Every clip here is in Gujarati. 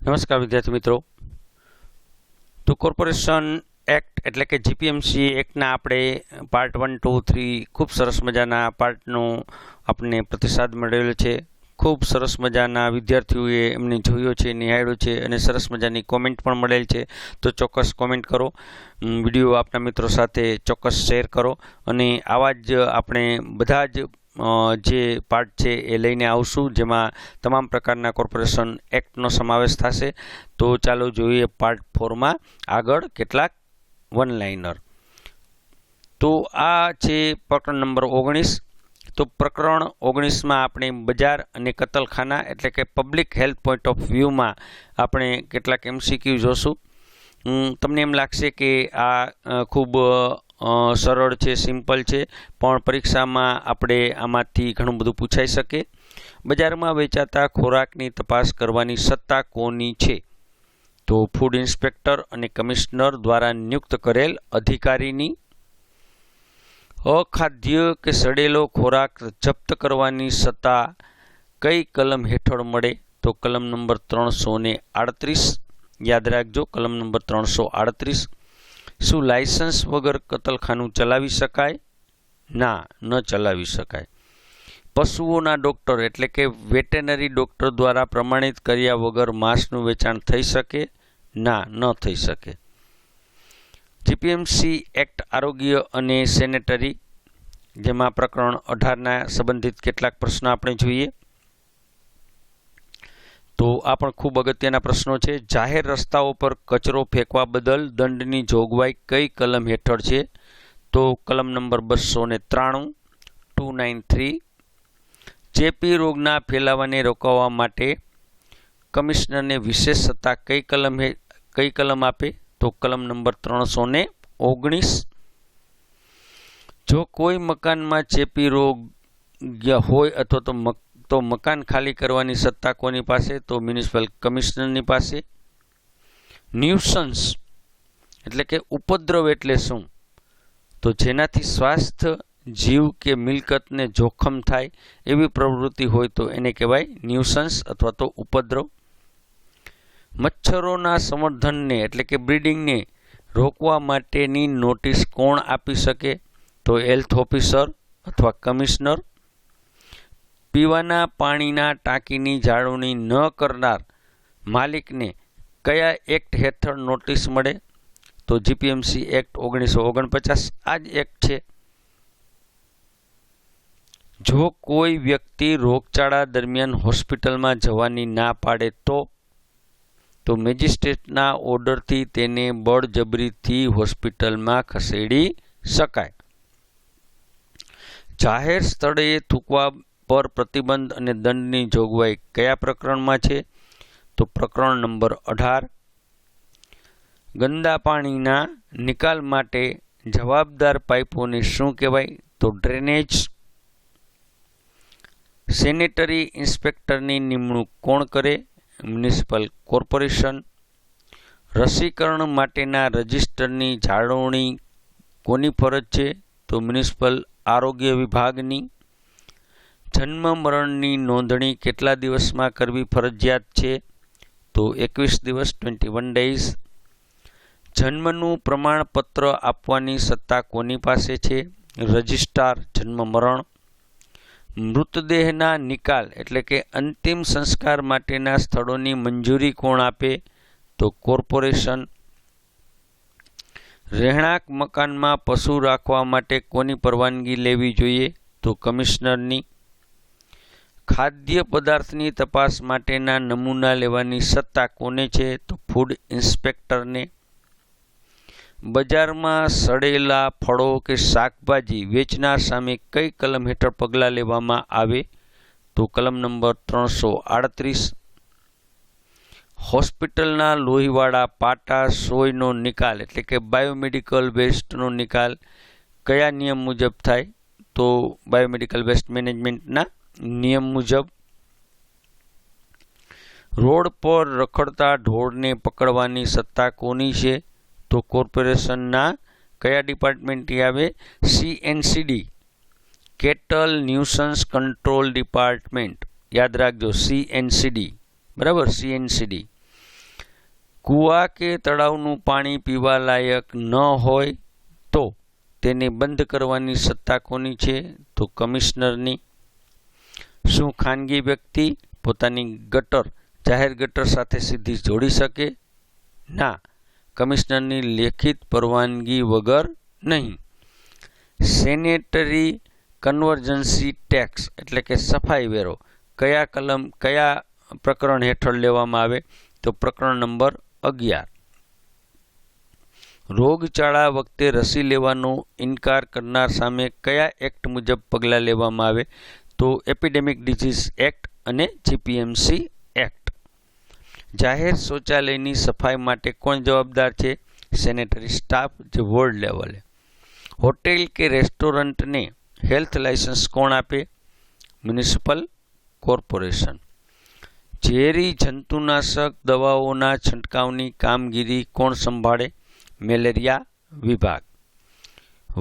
નમસ્કાર વિદ્યાર્થી મિત્રો। તો કોર્પોરેશન એક્ટ એટલે કે જીપીએમસી એક્ટના આપણે પાર્ટ 1, 2, 3 ખૂબ સરસ મજાના પાર્ટનું આપણને પ્રતિસાદ મળેલો છે। ખૂબ સરસ મજાના વિદ્યાર્થીઓએ એમને જોયો છે, નિહાળ્યો છે અને સરસ મજાની કોમેન્ટ પણ મળેલ છે। તો ચોક્કસ કોમેન્ટ કરો, વિડીયો આપના મિત્રો સાથે ચોક્કસ શેર કરો અને આવા જ આપણે બધા જ જે પાર્ટ છે એ લઈને આવશું, જેમાં તમામ પ્રકારના કોર્પોરેશન એક્ટનો સમાવેશ થશે। તો ચાલો જોઈએ પાર્ટ 4માં આગળ કેટલાક વન લાઇનર। તો આ છે પ્રકરણ નંબર 19। તો પ્રકરણ 19માં આપણે બજાર અને કતલખાના એટલે કે પબ્લિક હેલ્થ પોઈન્ટ ઓફ વ્યૂમાં આપણે કેટલાક એમસીક્યુ જોશું। તમને એમ લાગશે કે આ ખૂબ સરળ છે, સિમ્પલ છે, પણ પરીક્ષામાં આપણે આમાંથી ઘણું બધું પૂછાઈ શકે। બજારમાં વેચાતા ખોરાકની તપાસ કરવાની સત્તા કોની છે? તો ફૂડ ઇન્સ્પેક્ટર અને કમિશનર દ્વારા નિયુક્ત કરેલ અધિકારીની। અખાદ્ય કે સડેલો ખોરાક જપ્ત કરવાની સત્તા કઈ કલમ હેઠળ મળે? તો કલમ નંબર 338। યાદ રાખજો, કલમ નંબર 338। શું લાયસન્સ વગર કતલખાનું ચલાવી શકાય? ના, ન ચલાવી શકાય। પશુઓના ડોક્ટર એટલે કે વેટેનરી ડોક્ટર દ્વારા પ્રમાણિત કર્યા વગર માંસનું વેચાણ થઈ શકે? ના, ન થઈ શકે। જીપીએમસી એક્ટ આરોગ્ય અને સેનેટરી, જેમાં પ્રકરણ 18ના સંબંધિત કેટલાક પ્રશ્નો આપણે જોઈએ। તો આ પણ ખૂબ અગત્યના પ્રશ્નો છે। જાહેર રસ્તાઓ પર કચરો ફેંકવા બદલ દંડની જોગવાઈ કઈ કલમ હેઠળ છે? તો કલમ નંબર 293, 293। ચેપી રોગના ફેલાવાને રોકવા માટે કમિશનરને વિશેષ સત્તા કઈ કલમ આપે? તો કલમ નંબર 319। જો કોઈ મકાનમાં ચેપી રોગ હોય અથવા તો મકાન ખાલી કરવાની સત્તા કોની પાસે? તો મ્યુનિસિપલ કમિશનરની પાસે। ન્યુસન્સ એટલે કે ઉપદ્રવ એટલે શું? તો જેનાથી સ્વાસ્થ્ય, જીવ કે મિલકતને જોખમ થાય એવી પ્રવૃત્તિ હોય તો એને કહેવાય ન્યુસન્સ અથવા તો ઉપદ્રવ। મચ્છરોના સંવર્ધનને એટલે કે બ્રીડિંગને રોકવા માટેની નોટિસ કોણ આપી શકે? તો હેલ્થ ઓફિસર અથવા કમિશનર। પીવાના પાણીના ટાંકીની જાળવણી ન કરનાર માલિકને કયા એક્ટ હેઠળ નોટિસ મળે? તો જીપીએમસી એક્ટ 1949 આ જ એક્ટ છે। જો કોઈ વ્યક્તિ રોગચાળા દરમિયાન હોસ્પિટલમાં જવાની ના પાડે તો મેજિસ્ટ્રેટના ઓર્ડરથી તેને બળજબરીથી હોસ્પિટલમાં ખસેડી શકાય। જાહેર સ્થળે થૂકવા પર પ્રતિબંધ અને દંડની જોગવાઈ કયા પ્રકરણમાં છે? તો પ્રકરણ નંબર 18। ગંદા પાણીના નિકાલ માટે જવાબદાર પાઇપોને શું કહેવાય? તો ડ્રેનેજ। સેનેટરી ઇન્સ્પેક્ટરની નિમણૂક કોણ કરે? Municipal corporation. રસીકરણ માટેના રજિસ્ટરની જાળવણી કોની ફરજ છે? તો મ્યુનિસિપલ આરોગ્ય વિભાગની। જન્મ મરણની નોંધણી કેટલા દિવસમાં કરવી ફરજિયાત છે? તો 21 દિવસ, 21 days। જન્મનું પ્રમાણપત્ર આપવાની સત્તા કોની પાસે છે? રજિસ્ટ્રાર, જન્મ મરણ। મૃતદેહના નિકાલ એટલે કે અંતિમ સંસ્કાર માટેના સ્થળોની મંજૂરી કોણ આપે? તો કોર્પોરેશન। રહેણાંક મકાનમાં પશુ રાખવા માટે કોની પરવાનગી લેવી જોઈએ? તો કમિશનરની। ખાદ્ય પદાર્થની તપાસ માટેના નમૂના લેવાની સત્તા કોને છે? તો ફૂડ ઇન્સ્પેક્ટરને। બજારમાં સડેલા ફળો કે શાકભાજી વેચનાર સામે કઈ કલમ હેઠળ પગલાં લેવામાં આવે? તો કલમ નંબર 338। હોસ્પિટલના લોહીવાળા પાટા સોયનો નિકાલ એટલે કે બાયોમેડિકલ વેસ્ટનો નિકાલ કયા નિયમ મુજબ થાય? તો બાયોમેડિકલ વેસ્ટ મેનેજમેન્ટના નિયમ મુજબ। રોડ પર રખડતા ઢોરને પકડવાની સત્તા કોની છે? તો કોર્પોરેશનના કયા ડિપાર્ટમેન્ટથી આવે? CNCD, cattle nuisance control department. યાદ રાખજો CNCD, બરાબર, CNCD। કૂવા કે તળાવનું પાણી પીવા લાયક ન હોય તો તેને બંધ કરવાની સત્તા કોની છે? તો કમિશનરની. શું ખાનગી વ્યક્તિ પોતાની ગટર જાહેર ગટર સાથે સીધી જોડી શકે? ના, કમિશનરની લેખિત પરવાનગી વગર નહીં. સેનેટરી કન્વર્જન્સી ટેક્સ એટલે કે સફાઈ વેરો કયા પ્રકરણ હેઠળ લેવામાં આવે? તો પ્રકરણ નંબર 11. રોગચાળા વખતે રસી લેવાનો ઇનકાર કરનાર સામે કયા એક્ટ મુજબ પગલાં લેવામાં આવે? તો એપિડેમિક ડિઝીઝ એક્ટ અને જીપીએમસી એક્ટ. જાહેર શૌચાલયની સફાઈ માટે કોણ જવાબદાર છે? સેનેટરી સ્ટાફ, જે વોર્ડ લેવલે. હોટેલ કે રેસ્ટોરન્ટને હેલ્થ લાયસન્સ કોણ આપે? Municipal corporation. ઝેરી જંતુનાશક દવાઓના છંટકાવની કામગીરી કોણ સંભાળે? મેલેરિયા વિભાગ.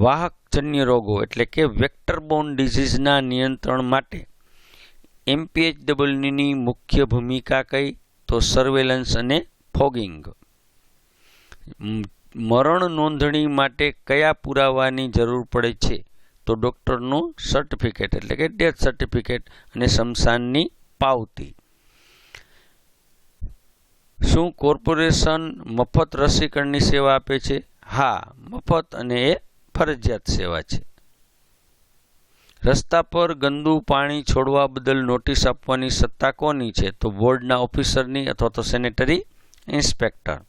વાહકજન્ય રોગો એટલે કે વેક્ટરબોર્ન ડિઝીઝના નિયંત્રણ માટે MPHWની મુખ્ય ભૂમિકા કઈ? તો સર્વેલન્સ અને ફોગિંગ. મરણ નોંધણી માટે કયા પુરાવાની જરૂર પડે છે? તો ડૉક્ટરનું સર્ટિફિકેટ એટલે કે ડેથ સર્ટિફિકેટ અને સ્મશાનની પાવતી. શું કોર્પોરેશન મફત રસીકરણની સેવા આપે છે? હા, મફત અને એ ફરજિયાત સેવા છે. રસ્તા પર ગંદુ પાણી છોડવા બદલ નોટિસ આપવાની સત્તા કોની છે? તો વોર્ડના ઓફિસરની અથવા તો સેનેટરી ઇન્સ્પેક્ટર.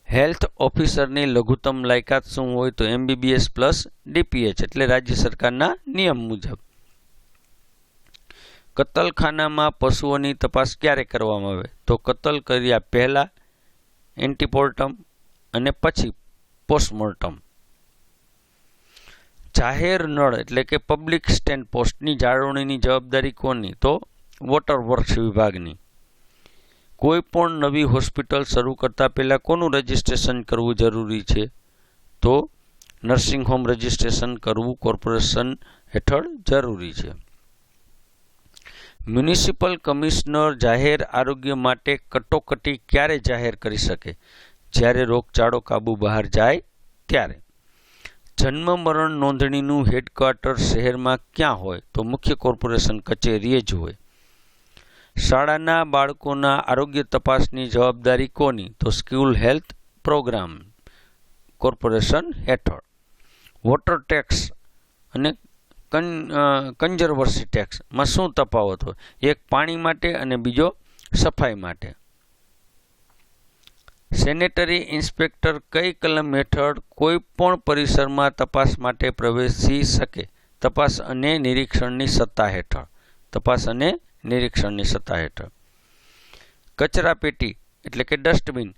હેલ્થ ઓફિસરની લઘુત્તમ લાયકાત શું હોય? તો MBBS પ્લસ DPH એટલે રાજ્ય સરકારના નિયમ મુજબ. કતલખાનામાં પશુઓની તપાસ ક્યારે કરવામાં આવે? તો કતલ કર્યા પહેલા, એન્ટીપોર્ટમ અને પછી પોસ્ટમોર્ટમ. જાહેર નળ એટલે કે પબ્લિક સ્ટેન્ડ પોસ્ટની જાળવણીની જવાબદારી કોની? તો વોટર વર્ક્સ વિભાગની. કોઈ પણ નવી હોસ્પિટલ શરૂ કરતા પહેલા કોનું રજિસ્ટ્રેશન કરવું જરૂરી છે? તો નર્સિંગ હોમ રજિસ્ટ્રેશન કરવું કોર્પોરેશન હેઠળ જરૂરી છે. મ્યુનિસિપલ કમિશનર જાહેર આરોગ્ય માટે કટોકટી ક્યારે જાહેર કરી શકે? જ્યારે રોગચાળો કાબુ બહાર જાય ત્યારે. જન્મ મરણ નોંધણીનું હેડક્વાર્ટર શહેરમાં ક્યાં હોય? તો મુખ્ય કોર્પોરેશન કચેરીએ જ હોય. શાળાના બાળકોના આરોગ્ય તપાસની જવાબદારી કોની? તો સ્કૂલ હેલ્થ પ્રોગ્રામ કોર્પોરેશન હેઠળ. વોટર ટેક્સ અને કન્ઝર્વન્સી ટેક્સમાં શું તફાવત હોય? એક પાણી માટે અને બીજો સફાઈ માટે. સેનેટરી ઇન્સ્પેક્ટર કઈ કલમ હેઠળ કોઈ પણ પરિસરમાં તપાસ માટે પ્રવેશી શકે? તપાસ અને નિરીક્ષણની સત્તા હેઠળ. તપાસ અને નિરીક્ષણની સત્તા હેઠળ. કચરાપેટી એટલે કે ડસ્ટબિન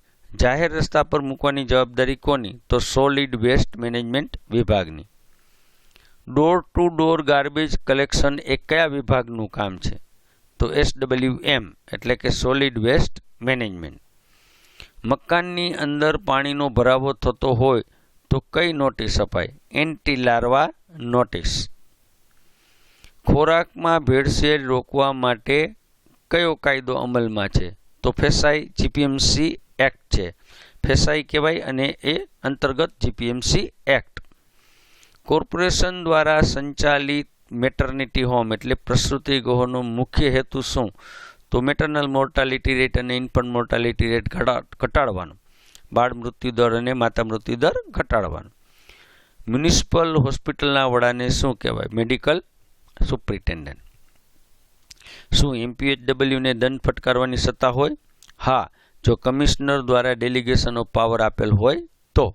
જાહેર રસ્તા પર મૂકવાની જવાબદારી કોની? તો સોલિડ વેસ્ટ મેનેજમેન્ટ વિભાગની. Door to door garbage collection એ કયા વિભાગનું કામ છે? તો SWM એટલે કે સોલિડ વેસ્ટ મેનેજમેન્ટ. મકાનની અંદર પાણીનો ભરાવો થતો હોય તો કઈ નોટિસ અપાય? Anti larva notice. ખોરાકમાં ભેળસેળ રોકવા માટે કયો કાયદો અમલમાં છે? તો ફેસાઈ જીપીએમસી એક્ટ છે. ફેસાઈ કહેવાય અને એ અંતર્ગત જીપીએમસી એક્ટ. કોર્પોરેશન દ્વારા સંચાલિત મેટર્નિટી હોમ એટલે પ્રસૂતિ ગૃહોનો મુખ્ય હેતુ શું? તો મેટરનલ મોર્ટાલિટી રેટ અને ઇન્ફન્ટ મોર્ટાલિટી રેટ ઘટાડવાનો. બાળ મૃત્યુ દર અને માતા મૃત્યુ દર ઘટાડવાનો. મ્યુનિસિપલ હોસ્પિટલના વડાને શું કહેવાય? Medical superintendent. શું MPHWને દંડ ફટકારવાની સત્તા હોય? હા, જો કમિશનર દ્વારા ડેલિગેશન ઓફ પાવર આપેલ હોય તો.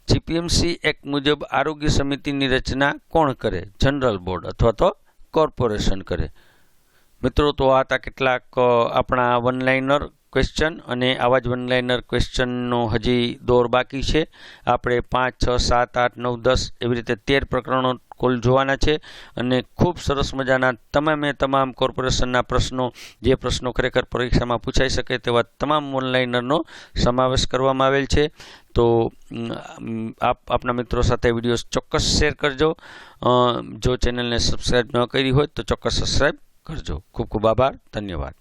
જીપીએમસી એક્ટ મુજબ આરોગ્ય સમિતિની રચના કોણ કરે? જનરલ બોર્ડ અથવા તો કોર્પોરેશન કરે. મિત્રો, તો આ હતા કેટલાક આપણા વનલાઇનર ક્વેશ્ચન અને આવા જ વનલાઇનર ક્વેશ્ચનનો હજી દોર બાકી છે. આપણે 5, 6, 7, 8, 9, 10 એવી રીતે 13 પ્રકરણો કુલ જોવાના છે અને ખૂબ સરસ મજાના તમામ કોર્પોરેશનના પ્રશ્નો, જે પ્રશ્નો ખરેખર પરીક્ષામાં પૂછાઈ શકે તેવા તમામ વનલાઇનરનો સમાવેશ કરવામાં આવેલ છે. તો આપ આપના મિત્રો સાથે વિડીયો ચોક્કસ શેર કરજો. જો ચેનલને સબસ્ક્રાઈબ ન કરી હોય તો ચોક્કસ સબસ્ક્રાઈબ કરજો. ખૂબ ખૂબ આભાર. ધન્યવાદ.